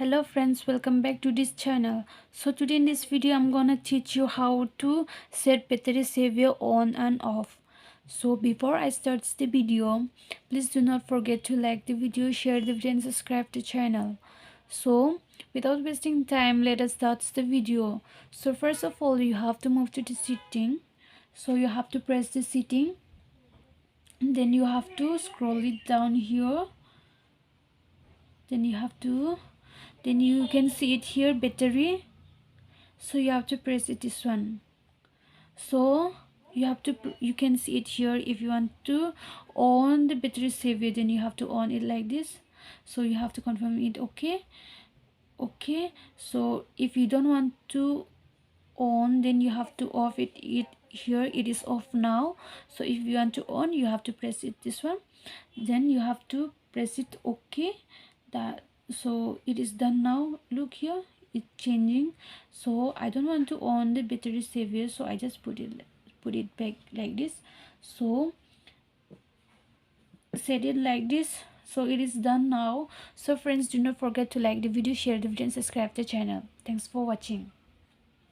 Hello friends, welcome back to this channel. So today in this video I'm gonna teach you how to set battery saver on and off. So before I start the video, please do not forget to like the video, share the video and subscribe to the channel. So without wasting time, let us start the video. So first of all, you have to move to the setting. So you have to press the setting, and then you have to scroll it down here. Then you can see it here, battery. So you have to press it, this one. So you can see it here. If you want to on the battery saver, then you have to on it like this. So you have to confirm it. Okay. So if you don't want to on, then you have to off it. Here it is off now. So if you want to on, you have to press it, this one. Then you have to press it okay. That so it is done now. Look here, it's changing. So I don't want to on the battery saver, so I just put it back like this. So set it like this. So it is done now. So friends, do not forget to like the video, share the video and subscribe to the channel. Thanks for watching.